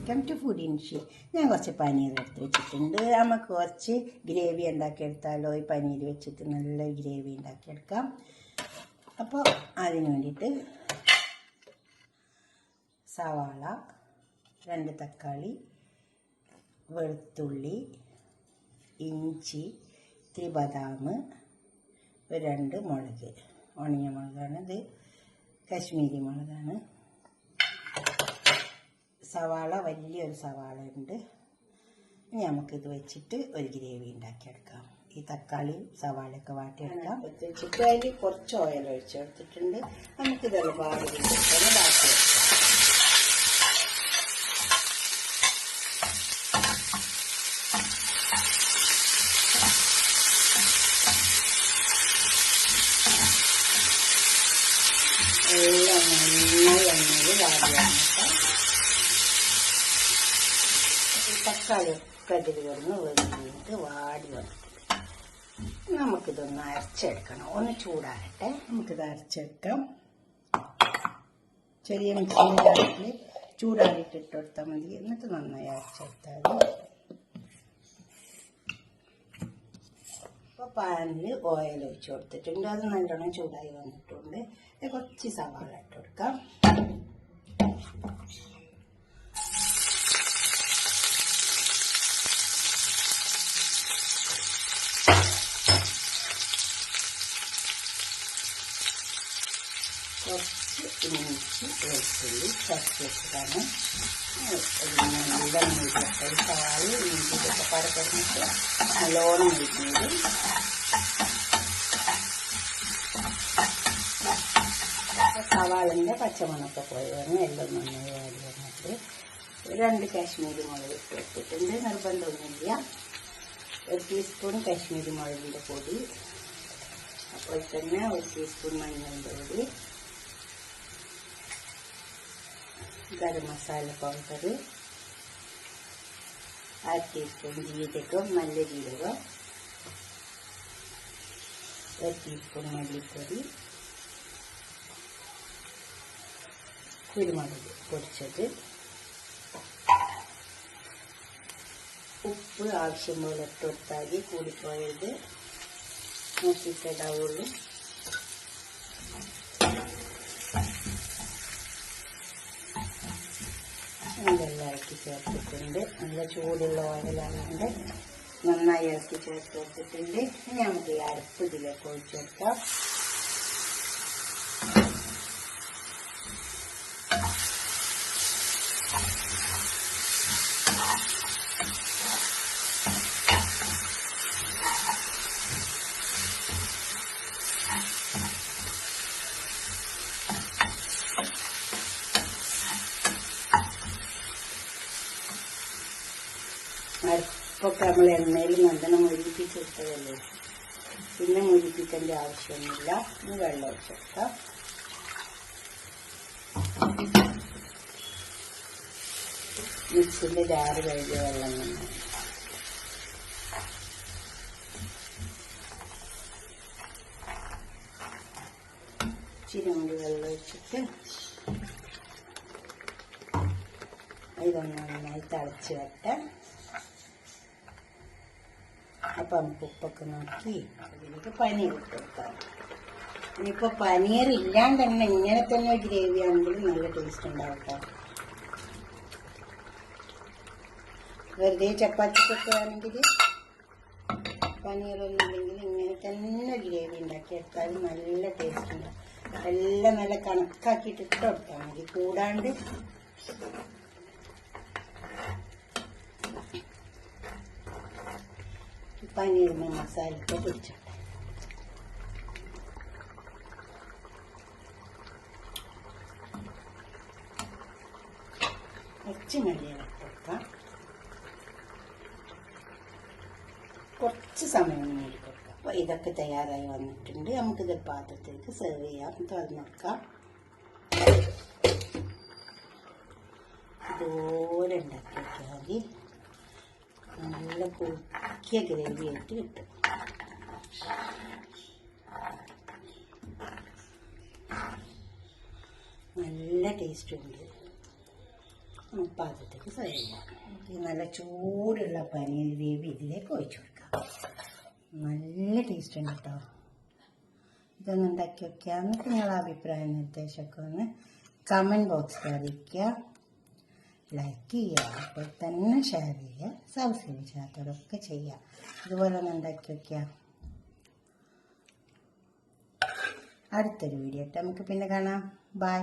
Welcome to food ഇൻഷി. ഞാൻ കുറച്ച് പനീർ എടുത്ത് വെച്ചിട്ടുണ്ട്. നമുക്ക് കുറച്ച് ഗ്രേവി ഉണ്ടാക്കിയെടുത്താലോ? ഈ പനീർ വെച്ചിട്ട് നല്ല ഗ്രേവി ഉണ്ടാക്കിയെടുക്കാം. അപ്പോൾ അതിന് വേണ്ടിയിട്ട് സവാള, 2 തക്കാളി, വെളുത്തുള്ളി, ഇഞ്ചി, ഇത്തിരി ബദാം, 2 മുളക്, ഉണങ്ങിയ മുളകാണ് ഇത്, കശ്മീരി മുളകാണ്. സവാള വലിയൊരു സവാള ഉണ്ട്. ഇനി നമുക്കിത് വെച്ചിട്ട് ഒരു ഗ്രേവി ഉണ്ടാക്കിയെടുക്കാം. ഈ തക്കാളി സവാളയൊക്കെ വാട്ടിയെടുക്കാം. വെച്ചിട്ട് അതിൽ കുറച്ച് ഓയിൽ ഒഴിച്ചെടുത്തിട്ടുണ്ട്. നമുക്കിതെല്ലാം പാടി ബാക്കി വെക്കാം. എല്ലാം നന്നായി എണ്ണയിൽ വാടിയാണ്. തക്കാളി ഒക്കെ ഇതിൽ കിടന്ന് വെന്തിട്ട് വാടി വന്നിട്ട് നമുക്കിതൊന്ന് അരച്ചെടുക്കണം. ഒന്ന് ചൂടാകട്ടെ. നമുക്കിത് അരച്ചെടുക്കാം. ചെറിയ മിക്സിയുടെ ജാറിൽ ചൂടാറിയിട്ടിട്ട് കൊടുത്താൽ മതി. എന്നിട്ട് നന്നായി അരച്ചെടുത്താൽ മതി. അപ്പോൾ പാനിൽ ഓയിൽ ഒഴിച്ച് കൊടുത്തിട്ടുണ്ട്. അത് നല്ലോണം ചൂടായി വന്നിട്ടുണ്ട്. കുറച്ച് സവാള ഇട്ട് കൊടുക്കാം. കുറച്ച് ഇഞ്ചി, വെളുത്തുള്ളി ചതച്ച് വെച്ചിട്ടാണ്. നല്ല മുരിക്കട്ടെ. സവാള ഇഞ്ചിയൊക്കെ പടക്കിടന്നിട്ട് നല്ലോണം മുരിക്കുന്നത്. സവാളിൻ്റെ പച്ചമണൊക്കെ പോയി വന്ന് എല്ലാം നന്നായി വാടി വന്നിട്ട് 2 കാശ്മീരി മുളക് ഇട്ട് വെച്ചിട്ടുണ്ട്. നിർബന്ധമൊന്നുമില്ല. 1 ടീസ്പൂൺ കാശ്മീരി മുളകിൻ്റെ പൊടി, അപ്പോൾ തന്നെ 1 ടീസ്പൂൺ മഞ്ഞളിൻ്റെ പൊടി, ഗരം മസാല പൗഡർ, 1/2 ടീസ്പൂൺ ജീരകം, നല്ല ജീരകം, 1 ടീസ്പൂൺ മല്ലിപ്പൊടി, കുരുമുളക് പൊടിച്ചത്, ഉപ്പ് ആവശ്യം പോലെ ഇട്ട് കൊടുത്താൽ കൂടിപ്പോയത് നോക്കിയിട്ടിടാവുള്ളൂ. ഇതെല്ലാം ഇറക്കി ചേർത്തിട്ടുണ്ട്. നല്ല ചൂടുള്ള ഓയിലായതുകൊണ്ട് നന്നായി ഇറക്കി ചേർത്ത് കൊടുത്തിട്ടുണ്ട്. ഇനി നമുക്ക് ഈ അരപ്പ് ഇതിലേക്ക് ഒഴിച്ചു കൊടുക്കാം. അരപ്പൊക്കെ നമ്മൾ എണ്ണയിൽ നല്ലോണം മുരിപ്പിച്ചെടുത്തതല്ലേ, പിന്നെ മുരിപ്പിക്കേണ്ട ആവശ്യമൊന്നുമില്ല. ഇനി വെള്ളം ഒഴിച്ചെടുക്കാം. മിക്സിൻ്റെ ജാറ് കഴുകിയ വെള്ളം തന്നെ. ഇച്ചിരി കൂടി വെള്ളം ഒഴിച്ചിട്ട് ഇതൊന്ന് നന്നായി തിളച്ച് വരട്ടെ. അപ്പം നമുക്ക് ഉപ്പൊക്കെ നോക്കി അതിലേക്ക് പനീർ ഇട്ട് കൊടുക്കാം. ഇനിയിപ്പോൾ പനീർ ഇല്ലാണ്ട് തന്നെ ഇങ്ങനെ തന്നെ ഗ്രേവി ആണെങ്കിൽ നല്ല ടേസ്റ്റ് ഉണ്ടാവും കേട്ടോ. വെറുതെ ചപ്പാത്തിക്കൊക്കെ ആണെങ്കിൽ പനീറൊന്നും ഇല്ലെങ്കിൽ ഇങ്ങനെ തന്നെ ഗ്രേവി ഉണ്ടാക്കിയെടുത്താൽ നല്ല ടേസ്റ്റ് ഉണ്ടാവും. എല്ലാം നല്ല കണക്കാക്കിയിട്ട് ഇട്ട് കൊടുത്താൽ മതി, കൂടാണ്ട്. പനീറിന് മസാലയൊക്കെ പിടിച്ചോട്ടെ. കുറച്ച് മല്ലിയില ഇട്ട് കൊടുക്കാം. കുറച്ച് സമയം മൂടി കൊടുക്കാം. അപ്പോൾ ഇതൊക്കെ തയ്യാറായി വന്നിട്ടുണ്ട്. നമുക്കിത് പാത്രത്തിലേക്ക് സെർവ് ചെയ്യാം. തുറന്ന് നോക്കാം. ഇതുപോലെ ഉണ്ടാക്കി വയ്ക്കാൻ മതി. നല്ല കുറുക്കിയ ഗ്രേവി ആയിട്ട് കിട്ടും. നല്ല ടേസ്റ്റ് ഉണ്ട്. പാത്രത്തേക്ക് സെർവ് ചെയ്യാം. നല്ല ചൂടുള്ള പനീർ ഗ്രേവി ഇതിലേക്ക് ഒഴിച്ചു കൊടുക്കാം. നല്ല ടേസ്റ്റ് ഉണ്ട് കേട്ടോ. ഇതൊന്ന് ഉണ്ടാക്കി വയ്ക്കുക. എന്നിട്ട് നിങ്ങളുടെ അഭിപ്രായ നിർദ്ദേശമൊക്കെ ഒന്ന് കമൻറ്റ് ബോക്സിൽ അറിയിക്കുക. ലൈക്ക് ചെയ്യുക, അപ്പോൾ തന്നെ ഷെയർ ചെയ്യുക, സബ്സ്ക്രൈബ് ചെയ്യാത്തവരൊക്കെ ചെയ്യുക. ഇതുപോലെ ഒന്ന് ഉണ്ടാക്കി വയ്ക്കുക. അടുത്തൊരു വീഡിയോ ആയിട്ട് നമുക്ക് പിന്നെ കാണാം. ബൈ.